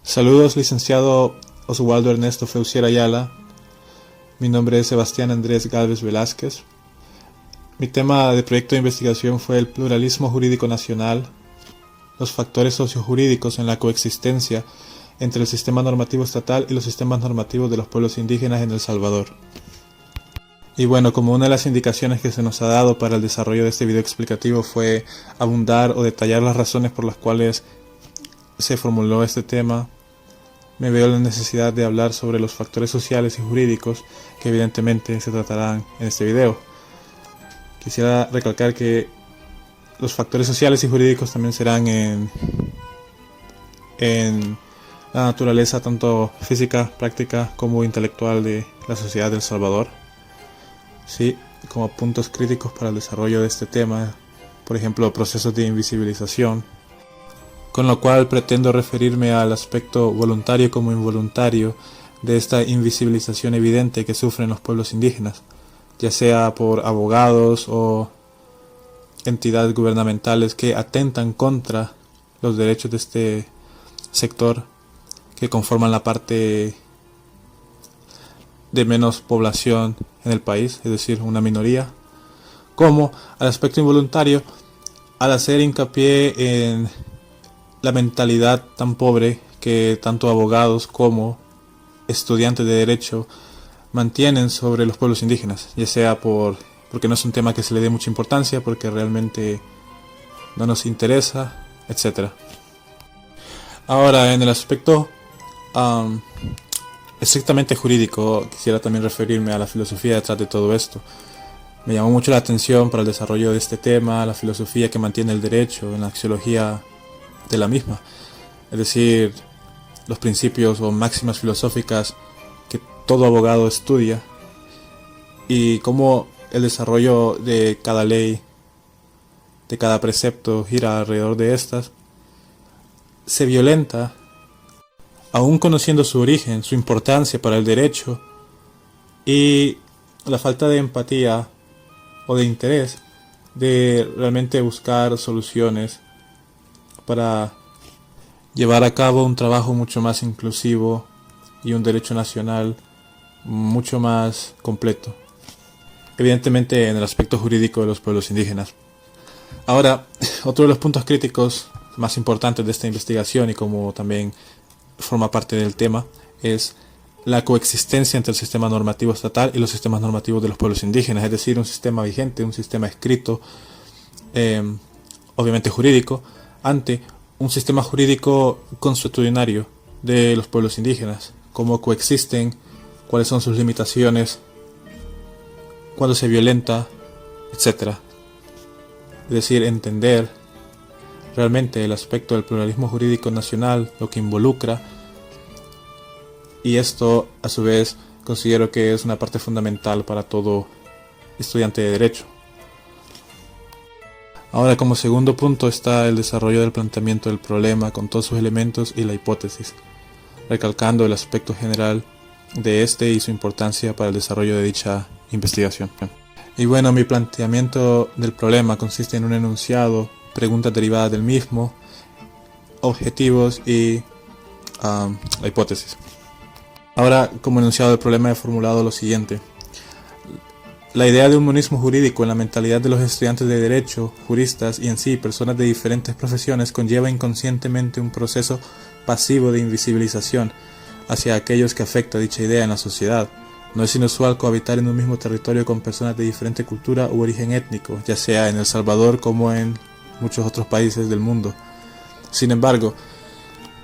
Saludos, licenciado Oswaldo Ernesto Feucier Ayala. Mi nombre es Sebastián Andrés Gálvez Velázquez. Mi tema de proyecto de investigación fue el pluralismo jurídico nacional, los factores sociojurídicos en la coexistencia entre el sistema normativo estatal y los sistemas normativos de los pueblos indígenas en El Salvador. Y bueno, como una de las indicaciones que se nos ha dado para el desarrollo de este video explicativo fue abundar o detallar las razones por las cuales se formuló este tema, me veo la necesidad de hablar sobre los factores sociales y jurídicos que evidentemente se tratarán en este video. Quisiera recalcar que los factores sociales y jurídicos también serán en la naturaleza tanto física, práctica como intelectual de la sociedad de El Salvador. Sí, como puntos críticos para el desarrollo de este tema, por ejemplo, procesos de invisibilización, con lo cual pretendo referirme al aspecto voluntario como involuntario de esta invisibilización evidente que sufren los pueblos indígenas, ya sea por abogados o entidades gubernamentales que atentan contra los derechos de este sector que conforman la parte de menos población en el país, es decir, una minoría, como al aspecto involuntario al hacer hincapié en la mentalidad tan pobre que tanto abogados como estudiantes de derecho mantienen sobre los pueblos indígenas, ya sea porque no es un tema que se le dé mucha importancia, porque realmente no nos interesa, etc. Ahora, en el aspecto estrictamente jurídico, quisiera también referirme a la filosofía detrás de todo esto. Me llamó mucho la atención para el desarrollo de este tema la filosofía que mantiene el derecho en la axiología de la misma, es decir, los principios o máximas filosóficas que todo abogado estudia, y cómo el desarrollo de cada ley, de cada precepto, gira alrededor de estas, se violenta, aún conociendo su origen, su importancia para el derecho, y la falta de empatía o de interés de realmente buscar soluciones para llevar a cabo un trabajo mucho más inclusivo y un derecho nacional mucho más completo, evidentemente en el aspecto jurídico de los pueblos indígenas. Ahora, otro de los puntos críticos más importantes de esta investigación, y como también forma parte del tema, es la coexistencia entre el sistema normativo estatal y los sistemas normativos de los pueblos indígenas, es decir, un sistema vigente, un sistema escrito, obviamente jurídico, ante un sistema jurídico consuetudinario de los pueblos indígenas, cómo coexisten, cuáles son sus limitaciones, cuándo se violenta, etc. Es decir, entender realmente el aspecto del pluralismo jurídico nacional, lo que involucra, y esto a su vez considero que es una parte fundamental para todo estudiante de derecho. Ahora, como segundo punto está el desarrollo del planteamiento del problema con todos sus elementos y la hipótesis, recalcando el aspecto general de este y su importancia para el desarrollo de dicha investigación. Y bueno, mi planteamiento del problema consiste en un enunciado, preguntas derivadas del mismo, objetivos y la hipótesis. Ahora, como enunciado del problema, he formulado lo siguiente. La idea de un monismo jurídico en la mentalidad de los estudiantes de derecho, juristas y en sí personas de diferentes profesiones conlleva inconscientemente un proceso pasivo de invisibilización hacia aquellos que afecta dicha idea en la sociedad. No es inusual cohabitar en un mismo territorio con personas de diferente cultura u origen étnico, ya sea en El Salvador como en muchos otros países del mundo. Sin embargo,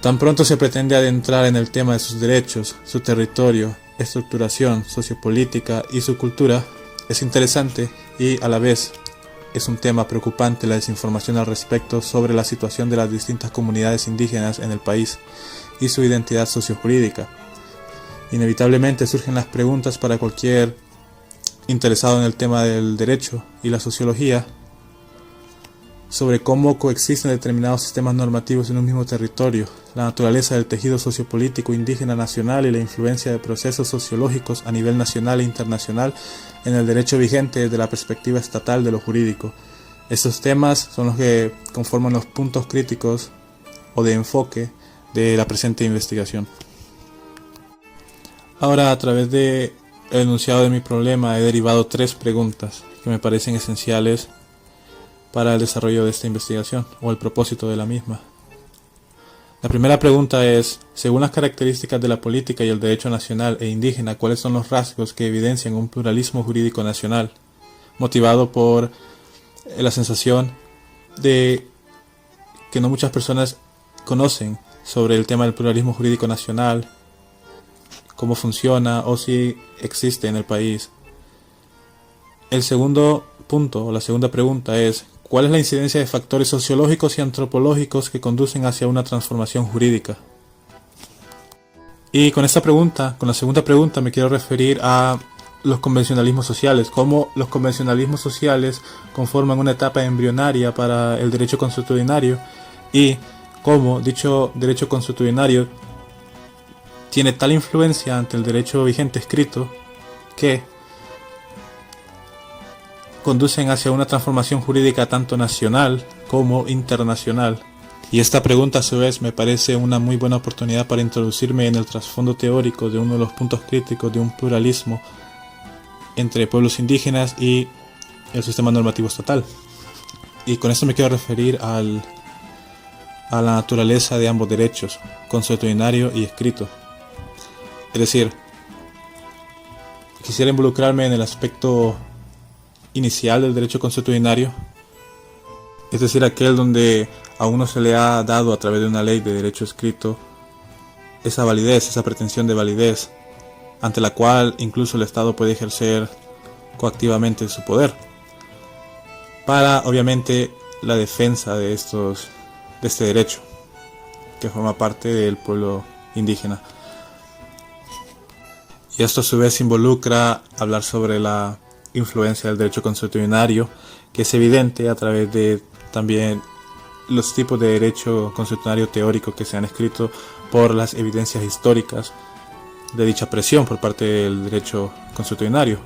tan pronto se pretende adentrar en el tema de sus derechos, su territorio, estructuración sociopolítica y su cultura, es interesante y a la vez es un tema preocupante la desinformación al respecto sobre la situación de las distintas comunidades indígenas en el país y su identidad sociojurídica. Inevitablemente surgen las preguntas para cualquier interesado en el tema del derecho y la sociología sobre cómo coexisten determinados sistemas normativos en un mismo territorio, la naturaleza del tejido sociopolítico indígena nacional y la influencia de procesos sociológicos a nivel nacional e internacional en el derecho vigente desde la perspectiva estatal de lo jurídico. Estos temas son los que conforman los puntos críticos o de enfoque de la presente investigación. Ahora, a través del enunciado de mi problema, he derivado 3 preguntas que me parecen esenciales para el desarrollo de esta investigación o el propósito de la misma. La primera pregunta es, según las características de la política y el derecho nacional e indígena, ¿cuáles son los rasgos que evidencian un pluralismo jurídico nacional, motivado por la sensación de que no muchas personas conocen sobre el tema del pluralismo jurídico nacional, cómo funciona o si existe en el país? El segundo punto o la segunda pregunta es, ¿cuál es la incidencia de factores sociológicos y antropológicos que conducen hacia una transformación jurídica? Y con la segunda pregunta me quiero referir a los convencionalismos sociales, cómo los convencionalismos sociales conforman una etapa embrionaria para el derecho consuetudinario y cómo dicho derecho consuetudinario tiene tal influencia ante el derecho vigente escrito que conducen hacia una transformación jurídica tanto nacional como internacional. Y esta pregunta a su vez me parece una muy buena oportunidad para introducirme en el trasfondo teórico de uno de los puntos críticos de un pluralismo entre pueblos indígenas y el sistema normativo estatal. Y con esto me quiero referir a la naturaleza de ambos derechos, consuetudinario y escrito. Es decir, quisiera involucrarme en el aspecto inicial del derecho consuetudinario, es decir, aquel donde a uno se le ha dado a través de una ley de derecho escrito esa validez, esa pretensión de validez, ante la cual incluso el Estado puede ejercer coactivamente su poder, para obviamente la defensa de este derecho, que forma parte del pueblo indígena. Y esto a su vez involucra hablar sobre la influencia del derecho consuetudinario, que es evidente a través de también los tipos de derecho consuetudinario teórico que se han escrito por las evidencias históricas de dicha presión por parte del derecho consuetudinario.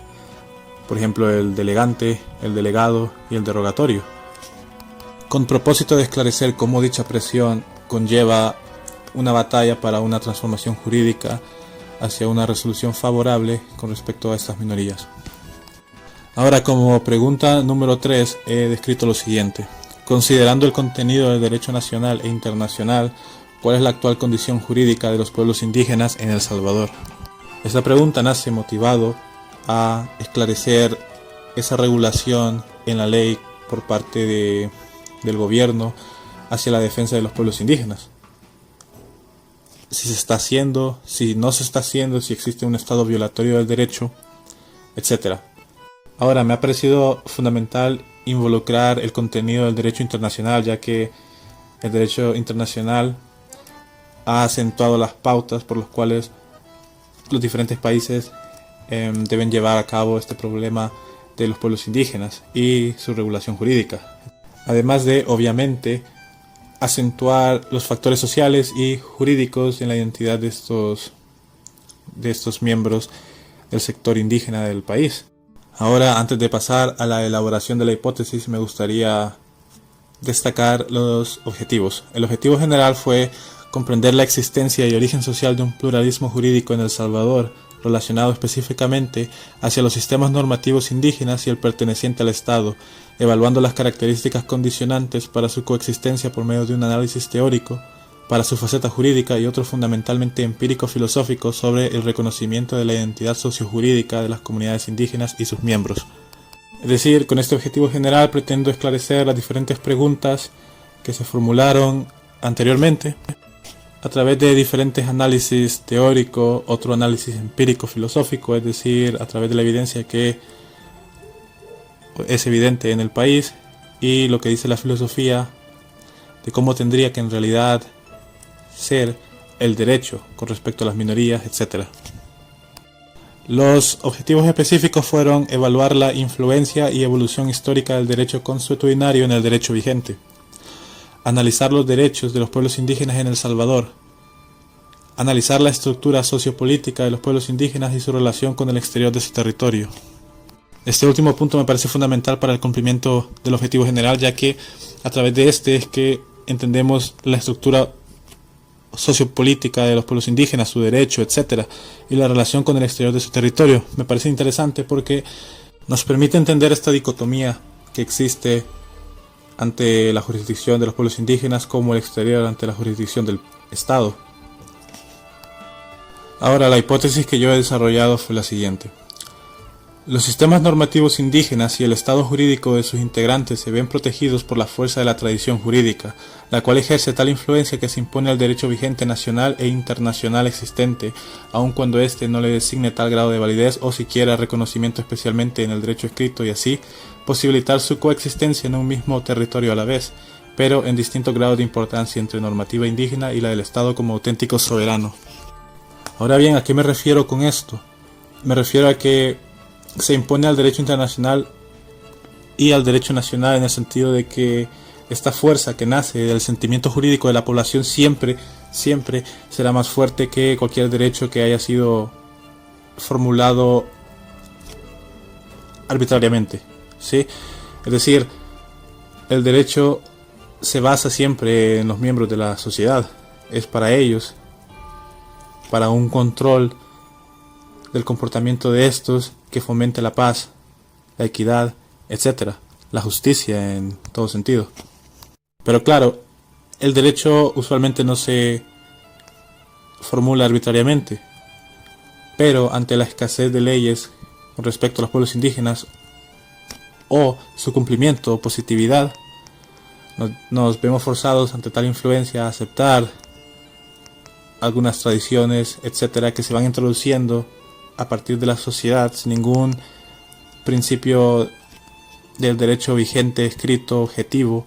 Por ejemplo, el delegante, el delegado y el derogatorio. Con propósito de esclarecer cómo dicha presión conlleva una batalla para una transformación jurídica hacia una resolución favorable con respecto a estas minorías. Ahora, como pregunta número 3, he descrito lo siguiente. Considerando el contenido del derecho nacional e internacional, ¿cuál es la actual condición jurídica de los pueblos indígenas en El Salvador? Esta pregunta nace motivado a esclarecer esa regulación en la ley por parte del gobierno hacia la defensa de los pueblos indígenas. Si se está haciendo, si no se está haciendo, si existe un estado violatorio del derecho, etc. Ahora, me ha parecido fundamental involucrar el contenido del derecho internacional, ya que el derecho internacional ha acentuado las pautas por las cuales los diferentes países deben llevar a cabo este problema de los pueblos indígenas y su regulación jurídica. Además de, obviamente, acentuar los factores sociales y jurídicos en la identidad de estos miembros del sector indígena del país. Ahora, antes de pasar a la elaboración de la hipótesis, me gustaría destacar los objetivos. El objetivo general fue comprender la existencia y origen social de un pluralismo jurídico en El Salvador, relacionado específicamente hacia los sistemas normativos indígenas y el perteneciente al Estado, evaluando las características condicionantes para su coexistencia por medio de un análisis teórico, para su faceta jurídica y otro fundamentalmente empírico-filosófico sobre el reconocimiento de la identidad sociojurídica de las comunidades indígenas y sus miembros. Es decir, con este objetivo general pretendo esclarecer las diferentes preguntas que se formularon anteriormente a través de diferentes análisis teóricos, otro análisis empírico-filosófico, es decir, a través de la evidencia que es evidente en el país y lo que dice la filosofía de cómo tendría que en realidad ser el derecho con respecto a las minorías, etc. Los objetivos específicos fueron evaluar la influencia y evolución histórica del derecho consuetudinario en el derecho vigente, analizar los derechos de los pueblos indígenas en El Salvador, analizar la estructura sociopolítica de los pueblos indígenas y su relación con el exterior de su territorio. Este último punto me parece fundamental para el cumplimiento del objetivo general, ya que a través de este es que entendemos la estructura sociopolítica de los pueblos indígenas, su derecho, etcétera, y la relación con el exterior de su territorio. Me parece interesante porque nos permite entender esta dicotomía que existe ante la jurisdicción de los pueblos indígenas como el exterior ante la jurisdicción del Estado. Ahora, la hipótesis que yo he desarrollado fue la siguiente. Los sistemas normativos indígenas y el estado jurídico de sus integrantes se ven protegidos por la fuerza de la tradición jurídica, la cual ejerce tal influencia que se impone al derecho vigente nacional e internacional existente, aun cuando éste no le designe tal grado de validez o siquiera reconocimiento especialmente en el derecho escrito, y así posibilitar su coexistencia en un mismo territorio a la vez, pero en distintos grados de importancia entre normativa indígena y la del Estado como auténtico soberano. Ahora bien, ¿a qué me refiero con esto? Me refiero a que se impone al derecho internacional y al derecho nacional en el sentido de que esta fuerza que nace del sentimiento jurídico de la población siempre será más fuerte que cualquier derecho que haya sido formulado arbitrariamente, ¿sí? Es decir, el derecho se basa siempre en los miembros de la sociedad, es para ellos, para un control del comportamiento de estos que fomente la paz, la equidad, etc., la justicia en todo sentido. Pero claro, el derecho usualmente no se formula arbitrariamente, pero ante la escasez de leyes con respecto a los pueblos indígenas o su cumplimiento o positividad, nos vemos forzados ante tal influencia a aceptar algunas tradiciones, etcétera, que se van introduciendo a partir de la sociedad sin ningún principio del derecho vigente, escrito, objetivo,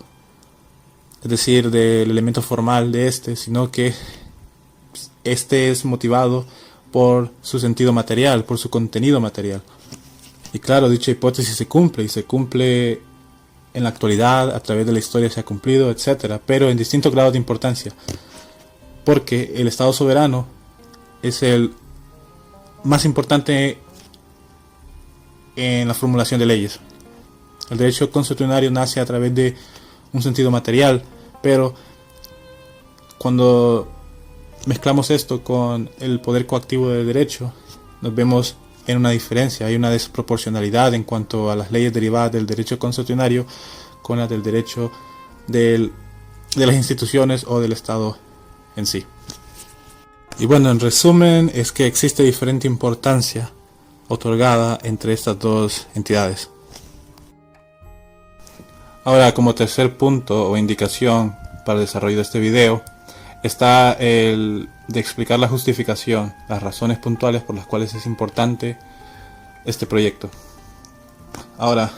es decir, del elemento formal de este, sino que este es motivado por su sentido material, por su contenido material. Y claro, dicha hipótesis se cumple, y se cumple en la actualidad, a través de la historia se ha cumplido, etcétera, pero en distintos grados de importancia, porque el Estado soberano es el más importante en la formulación de leyes. El derecho consuetunario nace a través de un sentido material, pero cuando mezclamos esto con el poder coactivo del derecho, nos vemos en una diferencia, hay una desproporcionalidad en cuanto a las leyes derivadas del derecho consuetunario con las del derecho de las instituciones o del Estado en sí. Y bueno, en resumen, es que existe diferente importancia otorgada entre estas dos entidades. Ahora, como tercer punto o indicación para el desarrollo de este video, está el de explicar la justificación, las razones puntuales por las cuales es importante este proyecto. Ahora,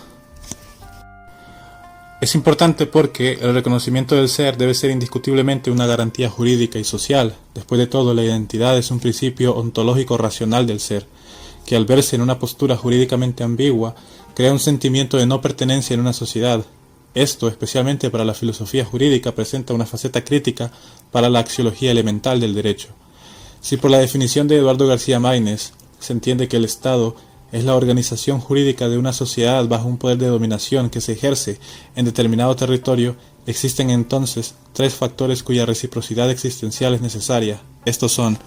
es importante porque el reconocimiento del ser debe ser indiscutiblemente una garantía jurídica y social. Después de todo, la identidad es un principio ontológico racional del ser, que al verse en una postura jurídicamente ambigua, crea un sentimiento de no pertenencia en una sociedad. Esto, especialmente para la filosofía jurídica, presenta una faceta crítica para la axiología elemental del derecho. Si por la definición de Eduardo García Maínez se entiende que el Estado es la organización jurídica de una sociedad bajo un poder de dominación que se ejerce en determinado territorio, existen entonces tres factores cuya reciprocidad existencial es necesaria. Estos son: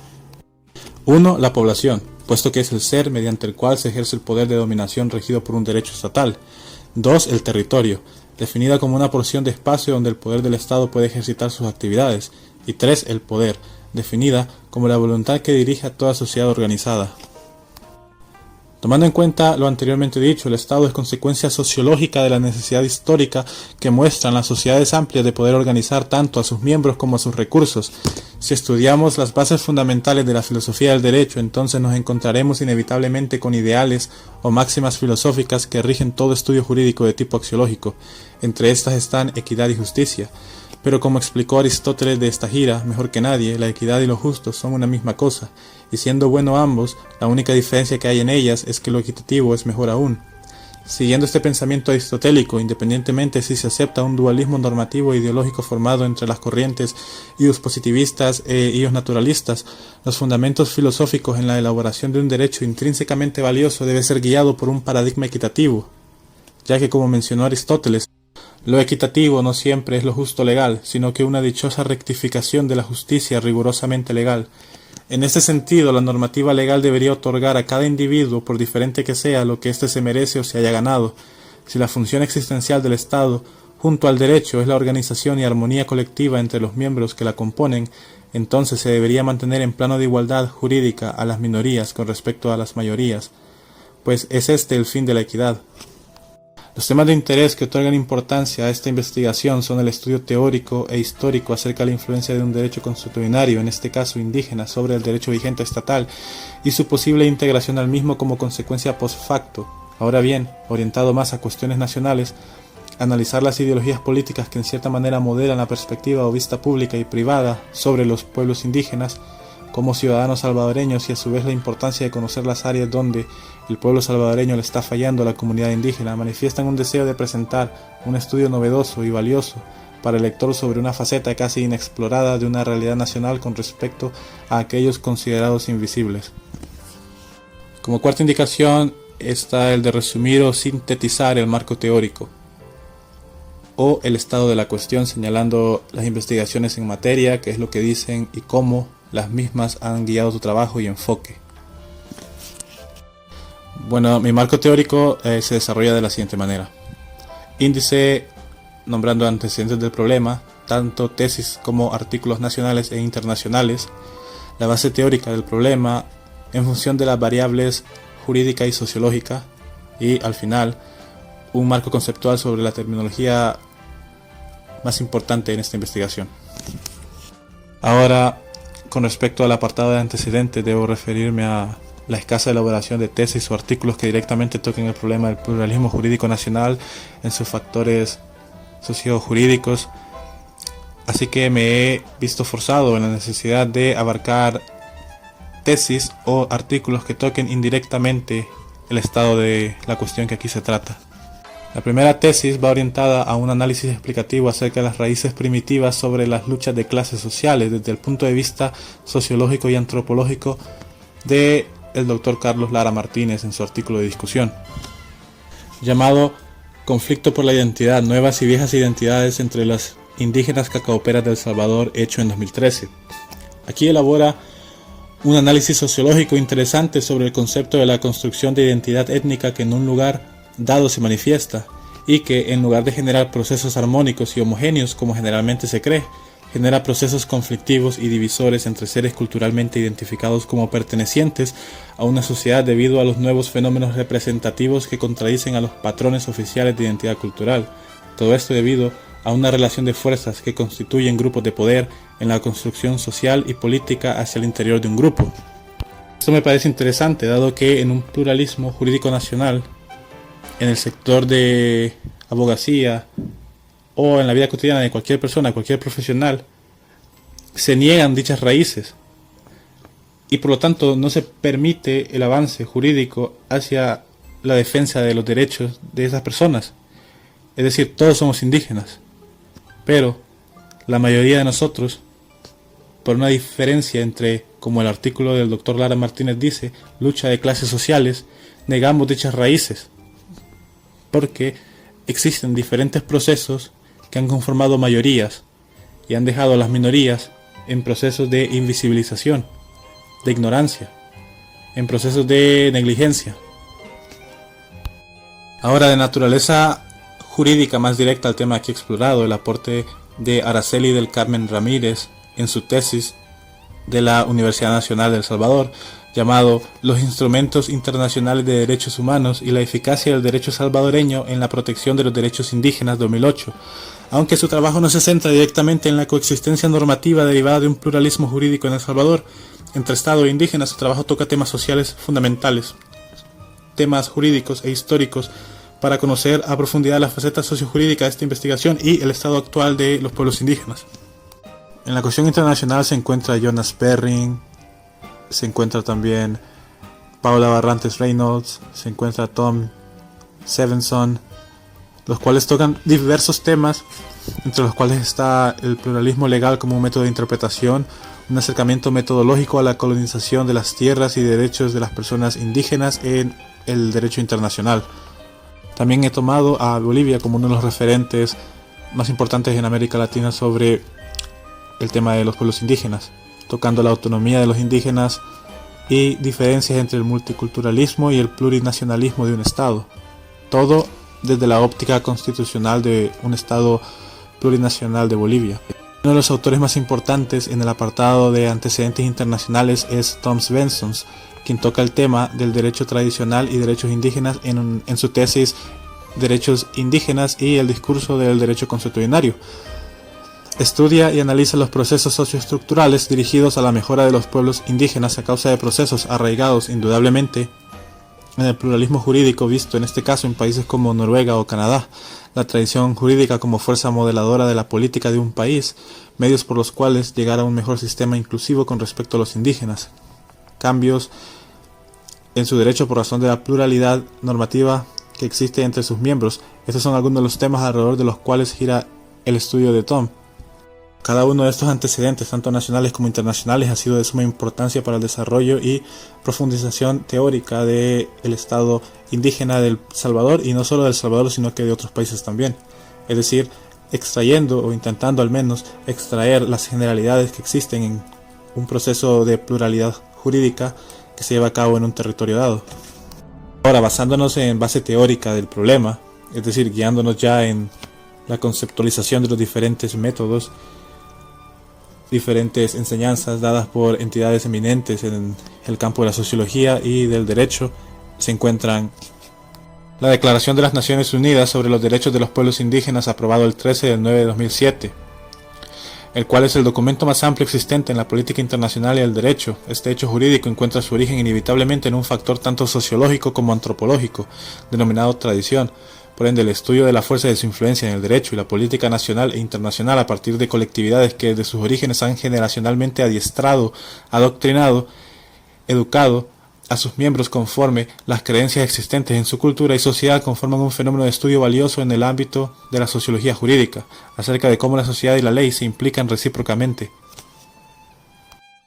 1. La población, puesto que es el ser mediante el cual se ejerce el poder de dominación regido por un derecho estatal. 2. El territorio, definida como una porción de espacio donde el poder del Estado puede ejercitar sus actividades. Y 3. El poder, definida como la voluntad que dirige a toda sociedad organizada. Tomando en cuenta lo anteriormente dicho, el Estado es consecuencia sociológica de la necesidad histórica que muestran las sociedades amplias de poder organizar tanto a sus miembros como a sus recursos. Si estudiamos las bases fundamentales de la filosofía del derecho, entonces nos encontraremos inevitablemente con ideales o máximas filosóficas que rigen todo estudio jurídico de tipo axiológico. Entre estas están equidad y justicia. Pero como explicó Aristóteles de esta gira, mejor que nadie, la equidad y lo justo son una misma cosa, y siendo bueno ambos, la única diferencia que hay en ellas es que lo equitativo es mejor aún. Siguiendo este pensamiento aristotélico, independientemente si se acepta un dualismo normativo e ideológico formado entre las corrientes ius positivistas e ius naturalistas, los fundamentos filosóficos en la elaboración de un derecho intrínsecamente valioso debe ser guiado por un paradigma equitativo, ya que, como mencionó Aristóteles, Lo equitativo no siempre es lo justo legal, sino que una dichosa rectificación de la justicia rigurosamente legal. En este sentido, la normativa legal debería otorgar a cada individuo, por diferente que sea, lo que éste se merece o se haya ganado. Si la función existencial del Estado, junto al derecho, es la organización y armonía colectiva entre los miembros que la componen, entonces se debería mantener en plano de igualdad jurídica a las minorías con respecto a las mayorías, pues es este el fin de la equidad. Los temas de interés que otorgan importancia a esta investigación son el estudio teórico e histórico acerca de la influencia de un derecho consuetudinario, en este caso indígena, sobre el derecho vigente estatal y su posible integración al mismo como consecuencia post facto. Ahora bien, orientado más a cuestiones nacionales, analizar las ideologías políticas que en cierta manera modelan la perspectiva o vista pública y privada sobre los pueblos indígenas como ciudadanos salvadoreños y a su vez la importancia de conocer las áreas donde el pueblo salvadoreño le está fallando a la comunidad indígena, manifiestan un deseo de presentar un estudio novedoso y valioso para el lector sobre una faceta casi inexplorada de una realidad nacional con respecto a aquellos considerados invisibles. Como cuarta indicación está el de resumir o sintetizar el marco teórico o el estado de la cuestión, señalando las investigaciones en materia, qué es lo que dicen y cómo las mismas han guiado tu trabajo y enfoque. Bueno, mi marco teórico se desarrolla de la siguiente manera. Índice, nombrando antecedentes del problema, tanto tesis como artículos nacionales e internacionales. La base teórica del problema en función de las variables jurídica y sociológica. Y al final, un marco conceptual sobre la terminología más importante en esta investigación. Ahora, con respecto al apartado de antecedentes, debo referirme a la escasa elaboración de tesis o artículos que directamente toquen el problema del pluralismo jurídico nacional en sus factores sociojurídicos. Así que me he visto forzado en la necesidad de abarcar tesis o artículos que toquen indirectamente el estado de la cuestión que aquí se trata. La primera tesis va orientada a un análisis explicativo acerca de las raíces primitivas sobre las luchas de clases sociales desde el punto de vista sociológico y antropológico de el doctor Carlos Lara Martínez en su artículo de discusión, llamado Conflicto por la identidad, nuevas y viejas identidades entre las indígenas cacaoperas de El Salvador, hecho en 2013. Aquí elabora un análisis sociológico interesante sobre el concepto de la construcción de identidad étnica que en un lugar dado se manifiesta y que en lugar de generar procesos armónicos y homogéneos como generalmente se cree, genera procesos conflictivos y divisores entre seres culturalmente identificados como pertenecientes a una sociedad debido a los nuevos fenómenos representativos que contradicen a los patrones oficiales de identidad cultural. Todo esto debido a una relación de fuerzas que constituyen grupos de poder en la construcción social y política hacia el interior de un grupo. Esto me parece interesante, dado que en un pluralismo jurídico nacional, en el sector de abogacía o en la vida cotidiana de cualquier persona, cualquier profesional, se niegan dichas raíces y por lo tanto no se permite el avance jurídico hacia la defensa de los derechos de esas personas. Es decir, todos somos indígenas, pero la mayoría de nosotros, por una diferencia entre, como el artículo del doctor Lara Martínez dice, lucha de clases sociales, negamos dichas raíces, porque existen diferentes procesos que han conformado mayorías y han dejado a las minorías en procesos de invisibilización, de ignorancia, en procesos de negligencia. Ahora, de naturaleza jurídica más directa al tema aquí explorado, el aporte de Araceli del Carmen Ramírez en su tesis de la Universidad Nacional de El Salvador, llamado Los instrumentos internacionales de derechos humanos y la eficacia del derecho salvadoreño en la protección de los derechos indígenas 2008. Aunque su trabajo no se centra directamente en la coexistencia normativa derivada de un pluralismo jurídico en El Salvador, entre Estado e indígena, su trabajo toca temas sociales fundamentales, temas jurídicos e históricos, para conocer a profundidad la faceta sociojurídica de esta investigación y el estado actual de los pueblos indígenas. En la cuestión internacional se encuentra Jonas Perring, se encuentra también Paula Barrantes Reynolds, se encuentra Tom Stevenson, los cuales tocan diversos temas, entre los cuales está el pluralismo legal como un método de interpretación, un acercamiento metodológico a la colonización de las tierras y derechos de las personas indígenas en el derecho internacional. También he tomado a Bolivia como uno de los referentes más importantes en América Latina sobre el tema de los pueblos indígenas, tocando la autonomía de los indígenas y diferencias entre el multiculturalismo y el plurinacionalismo de un Estado. Todo desde la óptica constitucional de un Estado plurinacional de Bolivia. Uno de los autores más importantes en el apartado de antecedentes internacionales es Tom Svensson, quien toca el tema del derecho tradicional y derechos indígenas en su tesis Derechos indígenas y el discurso del derecho consuetudinario. Estudia y analiza los procesos socioestructurales dirigidos a la mejora de los pueblos indígenas a causa de procesos arraigados indudablemente en el pluralismo jurídico visto en este caso en países como Noruega o Canadá, la tradición jurídica como fuerza modeladora de la política de un país, medios por los cuales llegar a un mejor sistema inclusivo con respecto a los indígenas, cambios en su derecho por razón de la pluralidad normativa que existe entre sus miembros. Estos son algunos de los temas alrededor de los cuales gira el estudio de Tom. Cada uno de estos antecedentes, tanto nacionales como internacionales, ha sido de suma importancia para el desarrollo y profundización teórica del Estado indígena del Salvador, y no solo del Salvador, sino que de otros países también. Es decir, extrayendo o intentando al menos extraer las generalidades que existen en un proceso de pluralidad jurídica que se lleva a cabo en un territorio dado. Ahora, basándonos en base teórica del problema, es decir, guiándonos ya en la conceptualización de los diferentes métodos, diferentes enseñanzas dadas por entidades eminentes en el campo de la sociología y del derecho, se encuentran la Declaración de las Naciones Unidas sobre los Derechos de los Pueblos Indígenas, aprobado el 13 de 9 de 2007, el cual es el documento más amplio existente en la política internacional y el derecho. Este hecho jurídico encuentra su origen inevitablemente en un factor tanto sociológico como antropológico, denominado tradición. Por ende, el estudio de la fuerza de su influencia en el derecho y la política nacional e internacional a partir de colectividades que desde sus orígenes han generacionalmente adiestrado, adoctrinado, educado a sus miembros conforme las creencias existentes en su cultura y sociedad, conforman un fenómeno de estudio valioso en el ámbito de la sociología jurídica, acerca de cómo la sociedad y la ley se implican recíprocamente.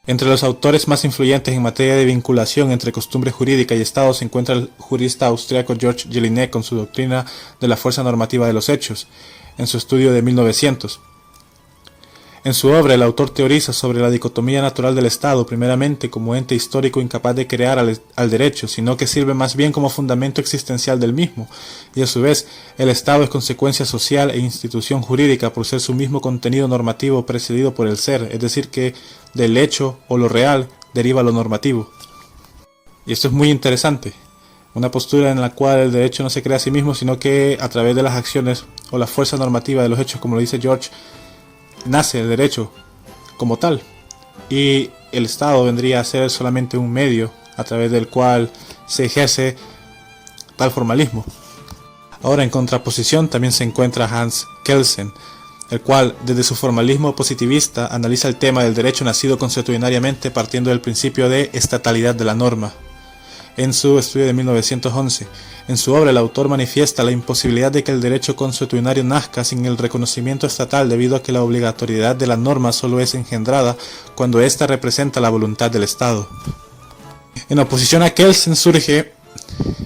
Entre los autores más influyentes en materia de vinculación entre costumbre jurídica y Estado se encuentra el jurista austriaco George Jelinek con su doctrina de la fuerza normativa de los hechos, en su estudio de 1900. En su obra, el autor teoriza sobre la dicotomía natural del Estado, primeramente como ente histórico incapaz de crear al derecho, sino que sirve más bien como fundamento existencial del mismo, y a su vez, el Estado es consecuencia social e institución jurídica por ser su mismo contenido normativo precedido por el ser, es decir que del hecho o lo real deriva lo normativo. Y esto es muy interesante, una postura en la cual el derecho no se crea a sí mismo, sino que a través de las acciones o la fuerza normativa de los hechos, como lo dice George, nace el derecho como tal, y el Estado vendría a ser solamente un medio a través del cual se ejerce tal formalismo. Ahora, en contraposición también se encuentra Hans Kelsen, el cual desde su formalismo positivista analiza el tema del derecho nacido consuetudinariamente partiendo del principio de estatalidad de la norma. En su estudio de 1911, en su obra el autor manifiesta la imposibilidad de que el derecho consuetudinario nazca sin el reconocimiento estatal, debido a que la obligatoriedad de la norma solo es engendrada cuando ésta representa la voluntad del Estado. En oposición a Kelsen surge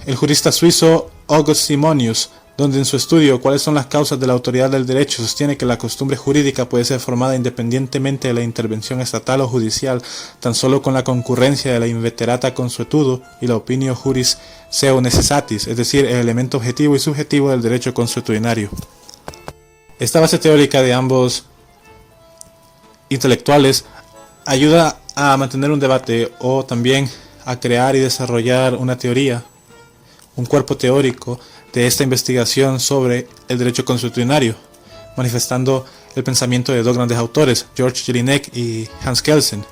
el jurista suizo August Simonius, donde en su estudio ¿Cuáles son las causas de la autoridad del derecho? Sostiene que la costumbre jurídica puede ser formada independientemente de la intervención estatal o judicial, tan solo con la concurrencia de la inveterata consuetudo y la opinio juris seu necessatis, es decir, el elemento objetivo y subjetivo del derecho consuetudinario. Esta base teórica de ambos intelectuales ayuda a mantener un debate o también a crear y desarrollar una teoría, un cuerpo teórico de esta investigación sobre el derecho consuetudinario, manifestando el pensamiento de dos grandes autores, George Jelinek y Hans Kelsen,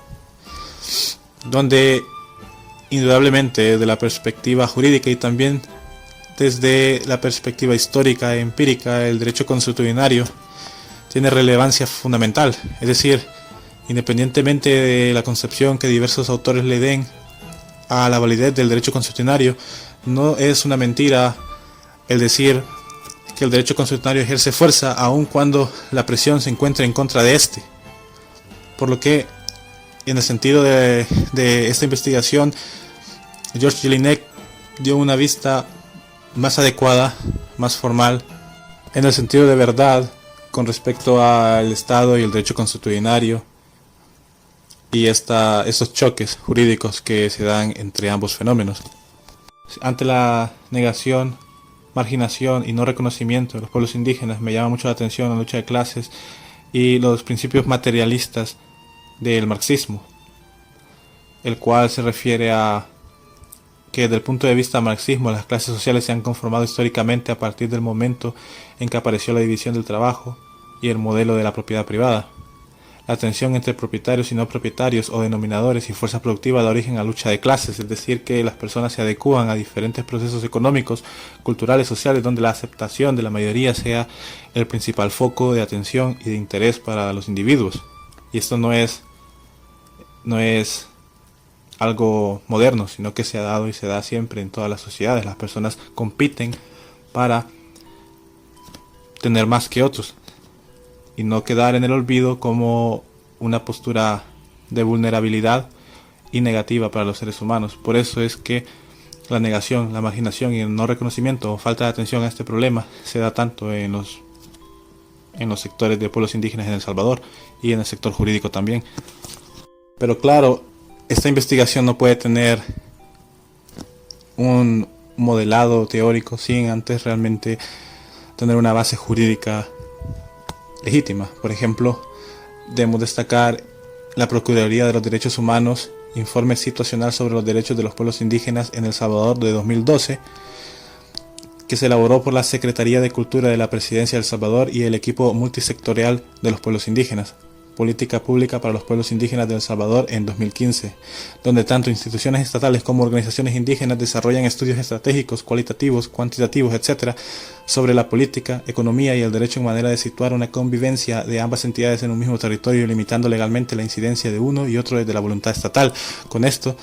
donde indudablemente desde la perspectiva jurídica y también desde la perspectiva histórica e empírica, el derecho consuetudinario tiene relevancia fundamental, es decir, independientemente de la concepción que diversos autores le den a la validez del derecho consuetudinario, no es una mentira el decir que el derecho consuetudinario ejerce fuerza aun cuando la presión se encuentra en contra de este. Por lo que, en el sentido de esta investigación, George Jelinek dio una vista más adecuada, más formal, en el sentido de verdad, con respecto al Estado y el derecho consuetudinario y estos choques jurídicos que se dan entre ambos fenómenos. Ante la negación, marginación y no reconocimiento de los pueblos indígenas, me llama mucho la atención la lucha de clases y los principios materialistas del marxismo, el cual se refiere a que desde el punto de vista marxismo las clases sociales se han conformado históricamente a partir del momento en que apareció la división del trabajo y el modelo de la propiedad privada. La tensión entre propietarios y no propietarios o denominadores y fuerza productiva da origen a lucha de clases, es decir, que las personas se adecúan a diferentes procesos económicos, culturales, sociales, donde la aceptación de la mayoría sea el principal foco de atención y de interés para los individuos. Y esto no es algo moderno, sino que se ha dado y se da siempre en todas las sociedades. Las personas compiten para tener más que otros y no quedar en el olvido como una postura de vulnerabilidad y negativa para los seres humanos. Por eso es que la negación, la marginación y el no reconocimiento o falta de atención a este problema se da tanto en los sectores de pueblos indígenas en El Salvador y en el sector jurídico también. Pero claro, esta investigación no puede tener un modelado teórico sin antes realmente tener una base jurídica legítima. Por ejemplo, debemos destacar la Procuraduría de los Derechos Humanos, informe situacional sobre los derechos de los pueblos indígenas en El Salvador de 2012, que se elaboró por la Secretaría de Cultura de la Presidencia de El Salvador y el equipo multisectorial de los pueblos indígenas, Política Pública para los Pueblos Indígenas de El Salvador en 2015, donde tanto instituciones estatales como organizaciones indígenas desarrollan estudios estratégicos, cualitativos, cuantitativos, etc., sobre la política, economía y el derecho en manera de situar una convivencia de ambas entidades en un mismo territorio, limitando legalmente la incidencia de uno y otro desde la voluntad estatal. Con esto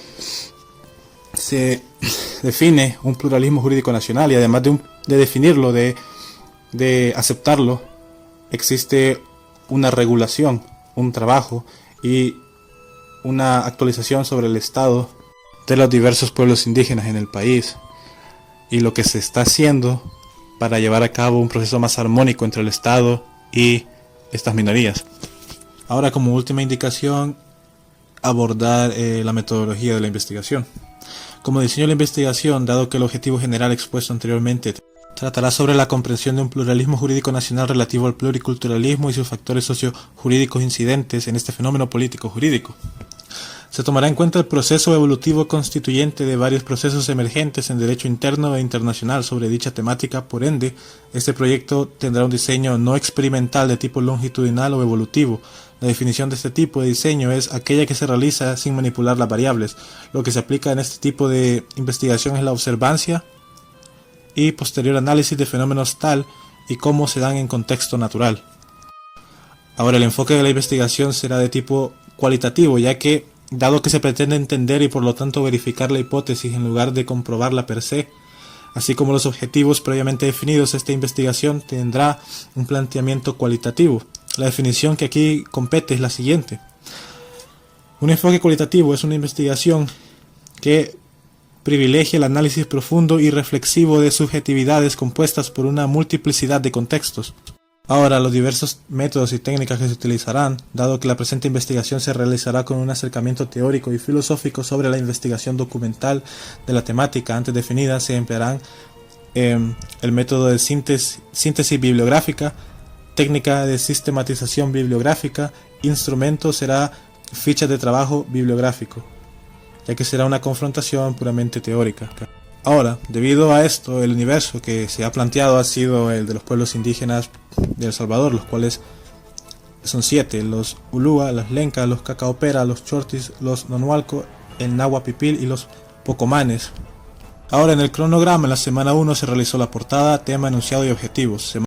se define un pluralismo jurídico nacional y además de definirlo, de aceptarlo, existe una regulación, un trabajo y una actualización sobre el estado de los diversos pueblos indígenas en el país y lo que se está haciendo para llevar a cabo un proceso más armónico entre el Estado y estas minorías. Ahora, como última indicación, abordar la metodología de la investigación. Como diseño de la investigación, dado que el objetivo general expuesto anteriormente tratará sobre la comprensión de un pluralismo jurídico nacional relativo al pluriculturalismo y sus factores sociojurídicos incidentes en este fenómeno político-jurídico. Se tomará en cuenta el proceso evolutivo constituyente de varios procesos emergentes en derecho interno e internacional sobre dicha temática. Por ende, este proyecto tendrá un diseño no experimental de tipo longitudinal o evolutivo. La definición de este tipo de diseño es aquella que se realiza sin manipular las variables. Lo que se aplica en este tipo de investigación es la observancia y posterior análisis de fenómenos tal y como se dan en contexto natural. Ahora, el enfoque de la investigación será de tipo cualitativo, ya que, dado que se pretende entender y por lo tanto verificar la hipótesis en lugar de comprobarla per se, así como los objetivos previamente definidos, esta investigación tendrá un planteamiento cualitativo. La definición que aquí compete es la siguiente. Un enfoque cualitativo es una investigación que privilegia el análisis profundo y reflexivo de subjetividades compuestas por una multiplicidad de contextos. Ahora, los diversos métodos y técnicas que se utilizarán, dado que la presente investigación se realizará con un acercamiento teórico y filosófico sobre la investigación documental de la temática antes definida, se emplearán el método de síntesis bibliográfica, técnica de sistematización bibliográfica, instrumento será fichas de trabajo bibliográfico, ya que será una confrontación puramente teórica. Ahora, debido a esto, el universo que se ha planteado ha sido el de los pueblos indígenas de El Salvador, los cuales son 7, los Ulúa, los Lenca, los Cacaopera, los Chortis, los Nonualco, el Nahua Pipil y los Pocomanes. Ahora, en el cronograma, en la semana 1 se realizó la portada, tema, enunciado y objetivos.